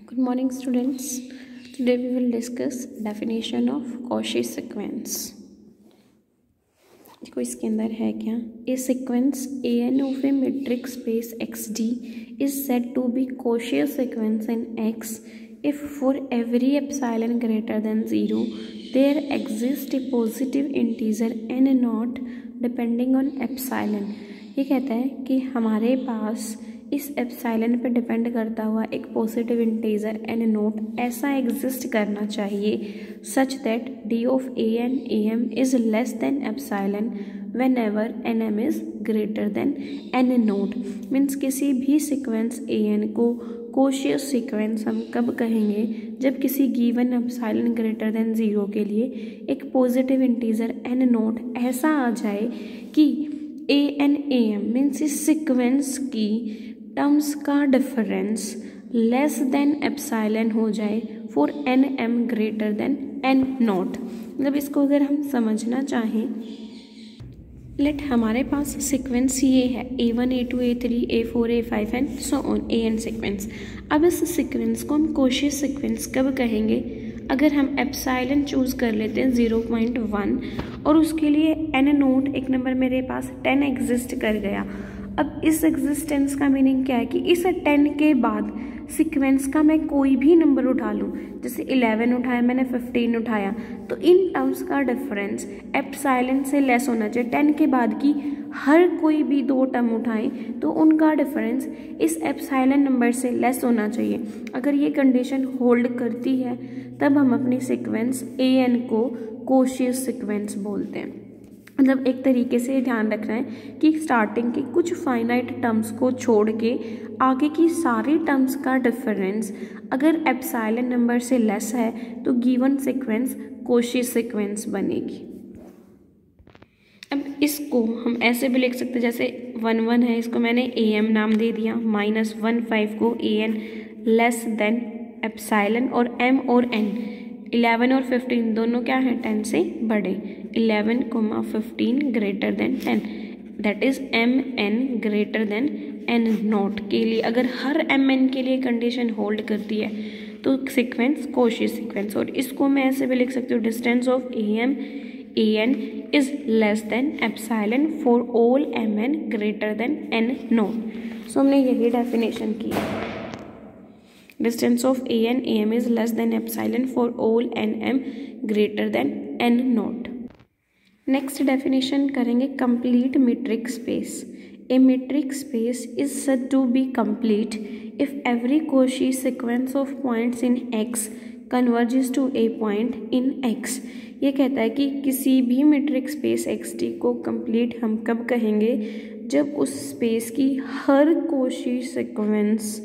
Good morning students. Today we will discuss definition of Cauchy sequence. देखो इसके अंदर है क्या, ए sequence an of a metric space xd is said to be Cauchy sequence in x if for every epsilon greater than 0 there exists a positive integer n naught depending on epsilon. ये कहता है कि हमारे पास इस epsilon पे depend करता हुआ एक पॉजिटिव इंटीजर एन नोट ऐसा एग्जिस्ट करना चाहिए such that D of A N A M is less than epsilon whenever N M is greater than N naught. Means किसी भी सिक्वेंस ए एन को Cauchy's sequence हम कब कहेंगे, जब किसी गिवन एप्सिलॉन ग्रेटर देन 0 के लिए एक पॉजिटिव इंटीजर एन नोट ऐसा आ जाए कि a N A m means इस सिक्वेंस की टर्म्स का डिफरेंस लेस देन एप्सिलॉन हो जाए for n m greater than n naught. मतलब इसको अगर हम समझना चाहें, लेट हमारे पास सीक्वेंस ये है A1 A2 A3 A4 A5 and so on a n sequence. अब इस सीक्वेंस को हम कोशी सीक्वेंस कब कहेंगे, अगर हम एप्सिलॉन चूज कर लेते हैं 0.1 और उसके लिए एन नोट एक नंबर मेरे पास 10 एग्जिस्ट कर गया. अब इस एग्जिस्टेंस का मीनिंग क्या है कि इस 10 के बाद सीक्वेंस का मैं कोई भी नंबर उठा लूँ, जैसे 11 उठाया मैंने 15 उठाया, तो इन टर्म्स का डिफरेंस एप्सिलॉन से लेस होना चाहिए. 10 के बाद की हर कोई भी 2 टर्म उठाएं तो उनका डिफरेंस इस एप्सिलॉन नंबर से लेस होना चाहिए. अगर ये कंडीशन होल्ड करती है तब हम अपनी सीक्वेंस ए एन को कोशियस सीक्वेंस बोलते हैं. मतलब एक तरीके से ध्यान रखना है कि स्टार्टिंग के कुछ फाइनाइट टर्म्स को छोड़ के आगे की सारी टर्म्स का डिफरेंस अगर एप्सिलॉन नंबर से लेस है तो गिवन सीक्वेंस कोशी सीक्वेंस बनेगी. अब इसको हम ऐसे भी लिख सकते हैं, जैसे 1 है, इसको मैंने ए एम नाम दे दिया, -1 को A N less than epsilon और एम और एन 11 और 15 दोनों क्या हैं 10 से बड़े, 11, 15 greater than 10, that is m n greater than n naught के लिए अगर हर एम एन के लिए कंडीशन होल्ड करती है तो सीक्वेंस कोशी सीक्वेंस. और इसको मैं ऐसे भी लिख सकती हूँ, distance of a m a n is less than epsilon for all m n greater than n naught. So हमने यही डेफिनेशन की है, distance of an am is less than epsilon for all nm greater than n naught. Next definition करेंगे complete metric space. A metric space is said to be complete if every Cauchy sequence of points in X converges to a point in X. ये कहता है कि किसी भी metric space XT को complete हम कब कहेंगे, जब उस space की हर Cauchy sequence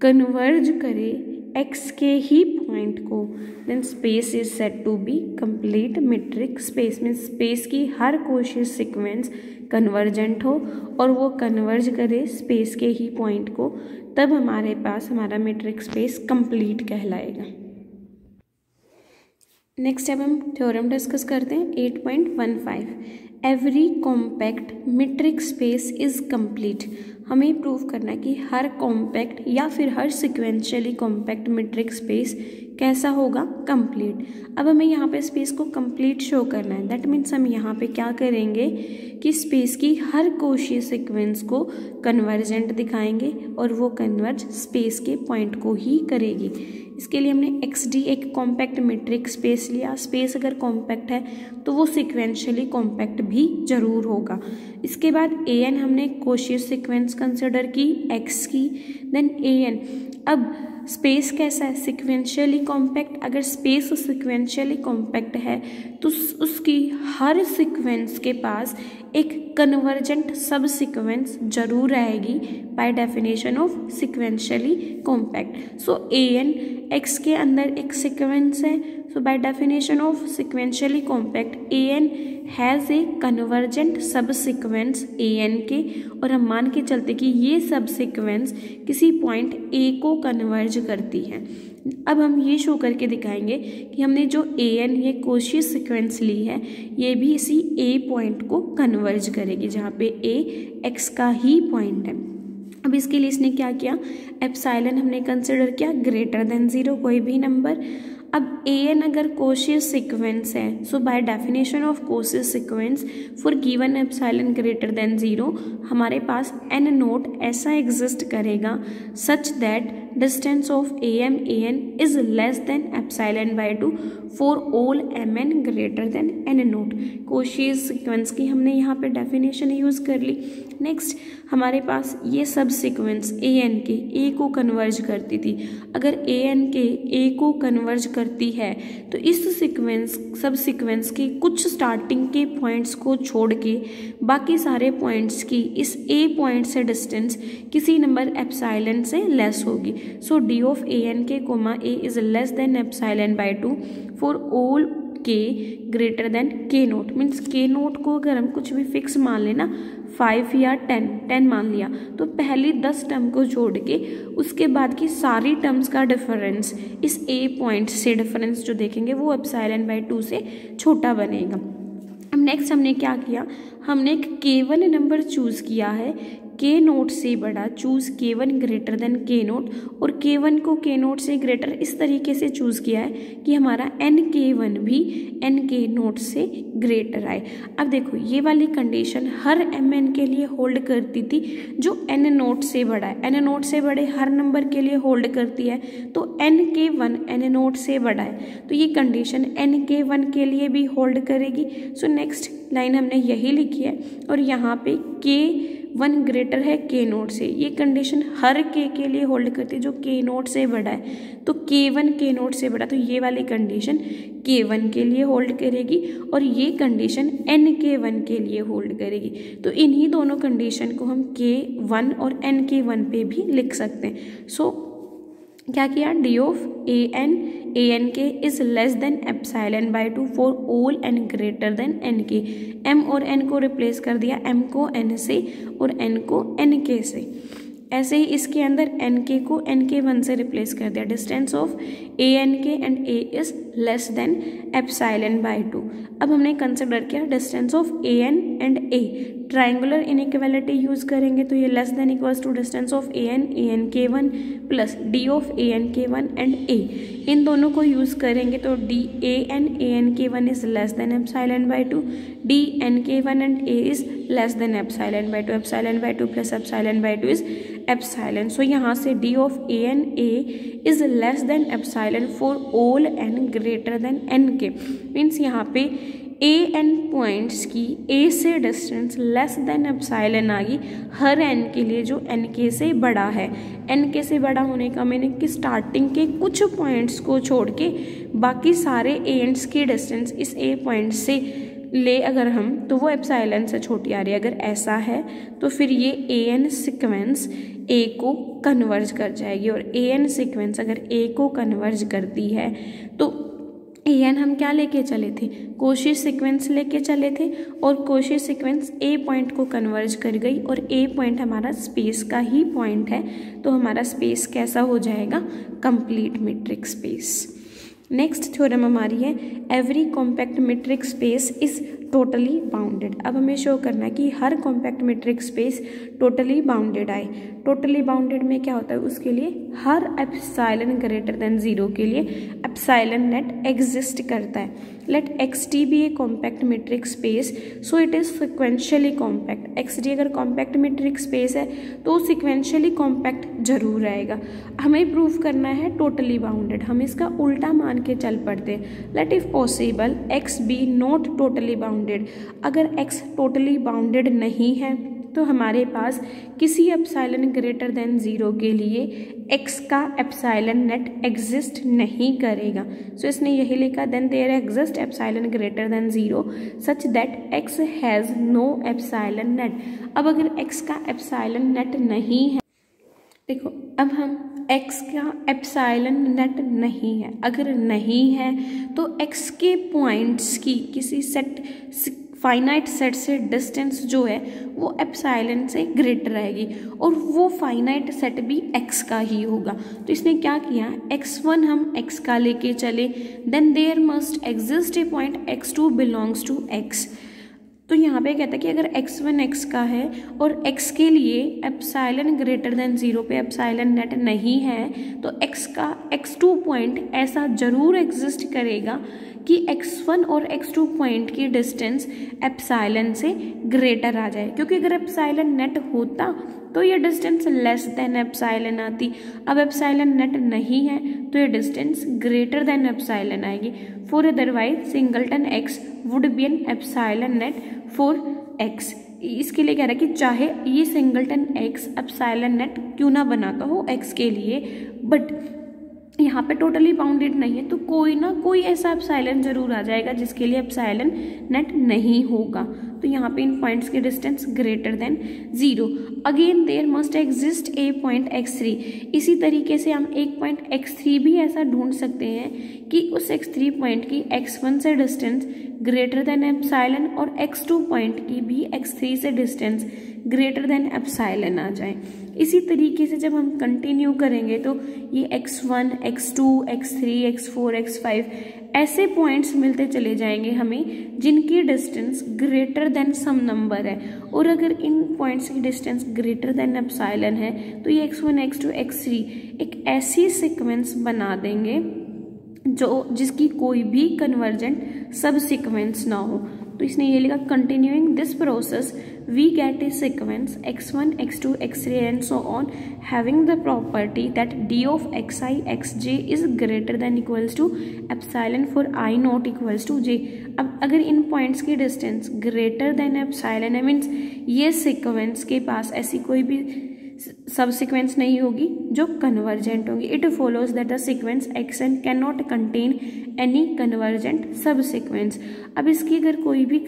कन्वर्ज करे x के ही पॉइंट को, then space is said to be complete metric space. Means space की हर कोशी सीक्वेंस कन्वर्जेंट हो और वो कन्वर्ज करे स्पेस के ही पॉइंट को, तब हमारे पास हमारा मेट्रिक स्पेस कंप्लीट कहलाएगा. नेक्स्ट अब हम थ्योरम डिस्कस करते हैं 8.15. Every compact metric space is complete. हमें प्रूव करना है कि हर कॉम्पैक्ट या फिर हर सिक्वेंशियली कॉम्पैक्ट मेट्रिक स्पेस कैसा होगा, कंप्लीट. अब हमें यहाँ पे स्पेस को कंप्लीट शो करना है. दैट मीन्स हम यहाँ पे क्या करेंगे कि स्पेस की हर कोशी सीक्वेंस को कन्वर्जेंट दिखाएंगे और वो कन्वर्ज स्पेस के पॉइंट को ही करेगी. इसके लिए हमने XD एक कॉम्पैक्ट मेट्रिक स्पेस लिया. स्पेस अगर कॉम्पैक्ट है तो वो सिक्वेंशियली कॉम्पैक्ट भी जरूर होगा. इसके बाद AN हमने कोशियस सीक्वेंस कंसिडर की X की, देन AN. अब स्पेस कैसा है, सिक्वेंशियली कॉम्पैक्ट. अगर स्पेस सिक्वेंशियली कॉम्पैक्ट है तो उसकी हर सीक्वेंस के पास एक कन्वर्जेंट सब सीक्वेंस जरूर रहेगी by definition of sequentially compact. So AN X के अंदर एक सीक्वेंस है, so by definition of sequentially compact AN has a convergent subsequence AN के, और हम मान के चलते कि ये सब सीक्वेंस किसी पॉइंट A को कन्वर्ज करती है. अब हम ये शो करके दिखाएंगे कि हमने जो AN ये कोशियस सीक्वेंस ली है ये भी इसी A पॉइंट को कन्वर्ज करेगी, जहाँ पे A X का ही पॉइंट है. अब इसके लिए इसने क्या किया, एप्सिलॉन हमने कंसिडर किया ग्रेटर देन 0 कोई भी नंबर। अब an अगर कोशिश सीक्वेंस है, सो बाय डेफिनेशन ऑफ कोशिश sequence for given epsilon greater than 0 हमारे पास n नोट ऐसा एग्जिस्ट करेगा such that distance of an is less than epsilon by 2 for all mn greater than n note. कोशिश sequence की हमने यहाँ पे definition use कर ली। नेक्स्ट हमारे पास ये सब सीक्वेंस an के a को कन्वर्ज करती थी। अगर an के a को कन्वर्ज करती है तो इस सीक्वेंस सब सीक्वेंस के कुछ स्टार्टिंग के पॉइंट्स को छोड़ के बाकी सारे पॉइंट्स की इस a पॉइंट से डिस्टेंस किसी नंबर एप्सिलॉन से लेस होगी। सो डी ऑफ an के comma a is less than epsilon by 2 for all k greater than k naught. Means k naught को अगर हम कुछ भी फिक्स मान लेना 5 या 10 मान लिया तो पहली 10 टर्म को जोड़ के उसके बाद की सारी टर्म्स का डिफरेंस इस a पॉइंट से डिफरेंस जो देखेंगे वो एप्सिलॉन बाय 2 से छोटा बनेगा। अब नेक्स्ट हमने क्या किया, हमने एक k1 नंबर चूज़ किया है k नोट से बड़ा, choose k1 greater than k note, और k1 को k नोट से ग्रेटर इस तरीके से चूज़ किया है कि हमारा nk1 भी nk नोट से ग्रेटर आए। अब देखो ये वाली कंडीशन हर mn के लिए होल्ड करती थी जो n नोट से बड़ा है, n नोट से बड़े हर नंबर के लिए होल्ड करती है, तो nk1 n नोट से बड़ा है तो ये कंडीशन nk1 के लिए भी होल्ड करेगी। सो नेक्स्ट लाइन हमने यही लिखी है और यहाँ पे k1 ग्रेटर है k नोट से, ये कंडीशन हर k के लिए होल्ड करती है जो k नोट से बड़ा है, तो k1 k नोट से बड़ा, तो ये वाली कंडीशन k1 के लिए होल्ड करेगी और ये कंडीशन nk1 के लिए होल्ड करेगी। तो इन्हीं दोनों कंडीशन को हम k1 और nk1 पे भी लिख सकते हैं। सो क्या किया, डी ऑफ an के is less than epsilon by 2 for all n greater than n के। m और n को रिप्लेस कर दिया, m को n से और n को n के से। ऐसे ही इसके अंदर n के को n के 1 से रिप्लेस कर दिया। डिस्टेंस ऑफ an के and a is less than epsilon by 2। अब हमने कंसिडर किया distance of an and a, triangular inequality use करेंगे तो ये less than equals to distance of an k1 plus d of an k1 and a, इन दोनों को use करेंगे तो d an k1 is less than epsilon by 2, d n k1 and a is less than epsilon by 2, epsilon by 2 plus epsilon by 2 is epsilon. So यहाँ से d of an a is less than epsilon for all n greater than n के। Means यहाँ पे an points की a से distance less than epsilon आ गई हर n के लिए जो nk से बड़ा है। nk से बड़ा होने का मीनिंग कि स्टार्टिंग के कुछ पॉइंट्स को छोड़ के बाकी सारे एंड्स की डिस्टेंस इस a पॉइंट से ले अगर हम तो वो एप्सिलॉन से छोटी आ रही है। अगर ऐसा है तो फिर ये an सीक्वेंस a को कन्वर्ज कर जाएगी और an सीक्वेंस अगर a को कन्वर्ज करती है तो an हम क्या लेके चले थे, कोशिश सीक्वेंस लेके चले थे और कोशिश सीक्वेंस a पॉइंट को कन्वर्ज कर गई और a पॉइंट हमारा स्पेस का ही पॉइंट है, तो हमारा स्पेस कैसा हो जाएगा, complete metric space. Next theorem हमारी है every compact metric space is totally bounded. अब हमें शो करना है कि हर compact metric space totally bounded आए। टोटली बाउंडेड में क्या होता है, उसके लिए हर एप्सिलॉन ग्रेटर देन 0 के लिए एप्सिलॉन नेट एग्जिस्ट करता है। Let xt be a compact metric space so it is sequentially compact. xt अगर कॉम्पैक्ट मीट्रिक स्पेस है तो सिक्वेंशियली कॉम्पैक्ट जरूर आएगा। हमें प्रूव करना है टोटली बाउंडेड, हम इसका उल्टा मान के चल पड़ते हैं। Let if possible x be not totally bounded. अगर x टोटली बाउंडेड नहीं है तो हमारे पास किसी एप्सिलॉन ग्रेटर देन 0 के लिए x का एप्सिलॉन नेट एग्जिस्ट नहीं करेगा। सो इसने यही लिखा then there exist epsilon greater than 0 such that x has no epsilon net. अब अगर x का एप्सिलॉन नेट नहीं है, देखो अब हम x का एप्सिलॉन नेट नहीं है, अगर नहीं है तो x के पॉइंट्स की किसी सेट फाइनाइट सेट से डिस्टेंस जो है वो एप्सिलॉन से ग्रेटर रहेगी और वो फाइनाइट सेट भी x का ही होगा। तो इसने क्या किया, x1 हम x का लेके चले, then there must exist a point x2 belongs to x। तो यहाँ पे कहता है कि अगर x1 x का है और x के लिए एप्साइलन ग्रेटर देन 0 पे एप्साइलन नेट नहीं है, तो x का x2 पॉइंट ऐसा जरूर एग्जिस्ट करेगा कि x1 और x2 पॉइंट की डिस्टेंस एप्साइलन से ग्रेटर आ जाए, क्योंकि अगर एप्साइलन नेट होता तो ये डिस्टेंस लेस देन एप्साइलन आती। अब एप्साइलन नेट नहीं है तो ये डिस्टेंस ग्रेटर देन एप्साइलन आएगी। For otherwise singleton x would be an epsilon net for x। इसके लिए कह रहा है कि चाहे ये सिंगलटन x एप्साइलन नेट क्यों ना बनाता हो x के लिए, बट यहाँ पे टोटली बाउंडेड नहीं है, तो कोई ना कोई ऐसा एप्साइलन जरूर आ जाएगा जिसके लिए एप्साइलन नेट नहीं होगा। तो यहाँ पे इन पॉइंट्स की distance greater than 0। Again there must exist a point x3। इसी तरीके से हम एक पॉइंट x3 भी ऐसा ढूंढ सकते हैं कि उस x3 पॉइंट की x1 से डिस्टेंस ग्रेटर देन एप्साइलन और x2 पॉइंट की भी x3 से डिस्टेंस ग्रेटर देन एप्साइलन आ जाए। इसी तरीके से जब हम कंटिन्यू करेंगे तो ये x1, x2, x3, x4, x5 ऐसे पॉइंट्स मिलते चले जाएंगे हमें जिनकी distance greater then some number है, और अगर इन पॉइंट्स की डिस्टेंस ग्रेटर देन एप्साइलन है तो ये x1, x2, x3 एक ऐसी सीक्वेंस बना देंगे जिसकी कोई भी कन्वर्जेंट सब सीक्वेंस ना हो। तो इसने ये लिखा continuing this process we get a sequence x1, x2, x3 and so on having the property that d of xi xj is greater than equals to epsilon for i not equals to j। अब अगर इन points की distance greater than epsilon है, means ये sequence के पास ऐसी कोई भी सब सीक्वेंस नहीं होगी जो कन्वर्जेंट होगी। It follows that the sequence xn can not contain any convergent सब सीक्वेंस। अब इसकी अगर कोई भी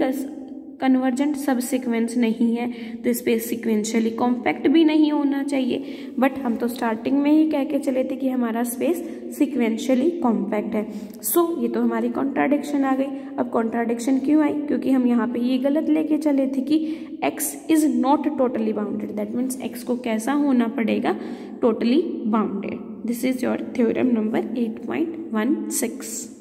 कन्वर्जेंट सब सीक्वेंस नहीं है तो इस पर सिक्वेंशियली कॉम्पैक्ट भी नहीं होना चाहिए, बट हम तो स्टार्टिंग में ही कह के चले थे कि हमारा स्पेस सिक्वेंशियली कॉम्पैक्ट है। सो ये तो हमारी कॉन्ट्राडिक्शन आ गई। अब कॉन्ट्राडिक्शन क्यों आई? क्योंकि हम यहाँ पे ये गलत लेके चले थे कि x is not totally bounded, that means x को कैसा होना पड़ेगा? Totally bounded. This is your theorem number 8.16।